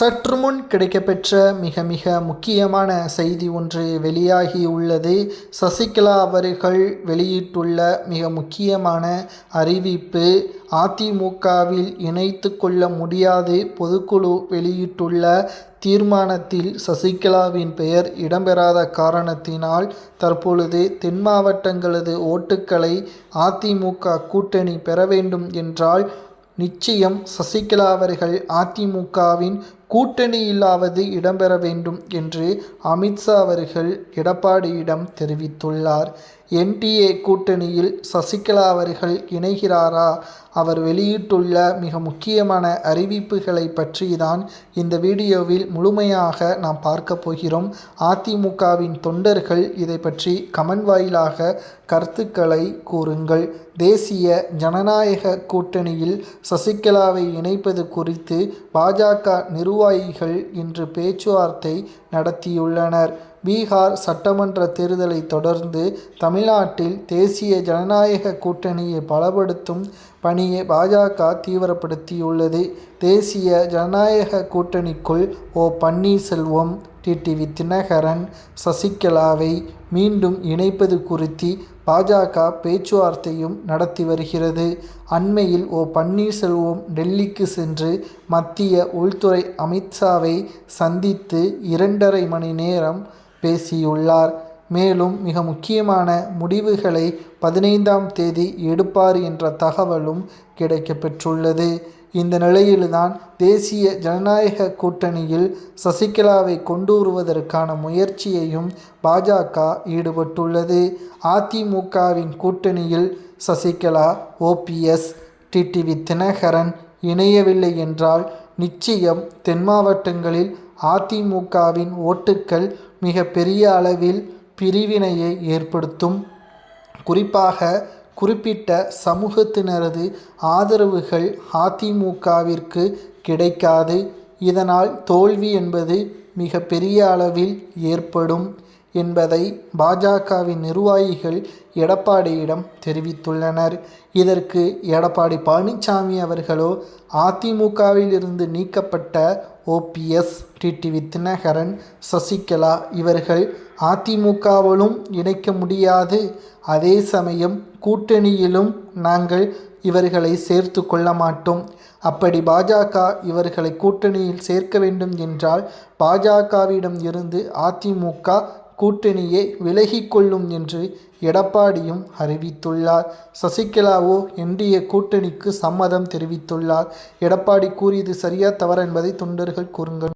சற்று முன் கிடைக்கப்பெற்ற மிக மிக முக்கியமான செய்தி ஒன்று வெளியாகியுள்ளது. சசிகலா அவர்கள் வெளியிட்டுள்ள மிக முக்கியமான அறிவிப்பு. அதிமுகவில் இணைத்து கொள்ள முடியாது. பொதுக்குழு வெளியிட்டுள்ள தீர்மானத்தில் சசிகலாவின் பெயர் இடம்பெறாத காரணத்தினால் தற்பொழுது தென் மாவட்டங்களது ஓட்டுக்களை அதிமுக கூட்டணி பெற வேண்டும் என்றால் நிச்சயம் சசிகலா அவர்கள் அதிமுகவின் கூட்டணியிலாவது இடம்பெற வேண்டும் என்று அமித்ஷா அவர்கள் எடப்பாடியிடம் தெரிவித்துள்ளார். என்டிஏ கூட்டணியில் சசிகலா அவர்கள் இணைகிறாரா? அவர் வெளியிட்டுள்ள மிக முக்கியமான அறிவிப்புகளை பற்றி தான் இந்த வீடியோவில் முழுமையாக நாம் பார்க்க போகிறோம். அதிமுகவின் தொண்டர்கள் இதை பற்றி கமெண்ட் வாயிலாக கருத்துக்களை கூறுங்கள். தேசிய ஜனநாயக கூட்டணியில் சசிகலாவை இணைப்பது குறித்து பாஜக நிர்வாகிகள் இன்று பேச்சுவார்த்தை நடத்தியுள்ளனர். பீகார் சட்டமன்ற தேர்தலை தொடர்ந்து தமிழ்நாட்டில் தேசிய ஜனநாயக கூட்டணியை பலப்படுத்தும் பணியை பாஜக தீவிரப்படுத்தியுள்ளது. தேசிய ஜனநாயக கூட்டணிக்குள் பன்னீர்செல்வம், டிடிவி தினகரன், சசிகலாவை மீண்டும் இணைப்பது குறித்து பாஜக பேச்சுவார்த்தையும் நடத்தி வருகிறது. அண்மையில் பன்னீர்செல்வம் டெல்லிக்கு சென்று மத்திய உள்துறை அமித்ஷாவை சந்தித்து 2.5 மணி நேரம் பேசியுள்ளார். மேலும் மிக முக்கியமான முடிவுகளை 15ஆம் தேதி எடுப்பார் என்ற தகவலும் கிடைக்கப்பெற்றுள்ளது. இந்த நிலையில்தான் தேசிய ஜனநாயக கூட்டணியில் சசிகலாவை கொண்டு வருவதற்கான முயற்சியையும் பாஜக ஈடுபட்டுள்ளது. அதிமுகவின் கூட்டணியில் சசிகலா, ஓபிஎஸ், டிடிவி தினகரன் இணையவில்லை என்றால் நிச்சயம் தென் மாவட்டங்களில் அதிமுகவின் ஓட்டுக்கள் மிக பெரிய அளவில் பிரிவினையை ஏற்படுத்தும். குறிப்பாக குறிப்பிட்ட சமூகத்தினரது ஆதரவுகள் அதிமுகவிற்கு கிடைக்காது. இதனால் தோல்வி என்பது மிக பெரிய அளவில் ஏற்படும் என்பதை பாஜகவின் நிர்வாகிகள் எடப்பாடியிடம் தெரிவித்துள்ளனர். இதற்கு எடப்பாடி பழனிசாமி அவர்களோ அதிமுகவில் இருந்து நீக்கப்பட்ட ஓபிஎஸ், டிடிவி தினகரன், சசிகலா இவர்கள் அதிமுகவிலும் இணைக்க முடியாது. அதே சமயம் கூட்டணியிலும் நாங்கள் இவர்களை சேர்த்து கொள்ள மாட்டோம். அப்படி பாஜக இவர்களை கூட்டணியில் சேர்க்க வேண்டும் என்றால் பாஜகவிடம் இருந்து அதிமுக கூட்டணியை விலகிக்கொள்ளும் என்று எடப்பாடியும் அறிவித்துள்ளார். சசிகலாவோ என்டிஏ கூட்டணிக்கு சம்மதம் தெரிவித்துள்ளார். எடப்பாடி கூறியது சரியா தவறா என்பதை தொண்டர்கள் கூறுங்கள்.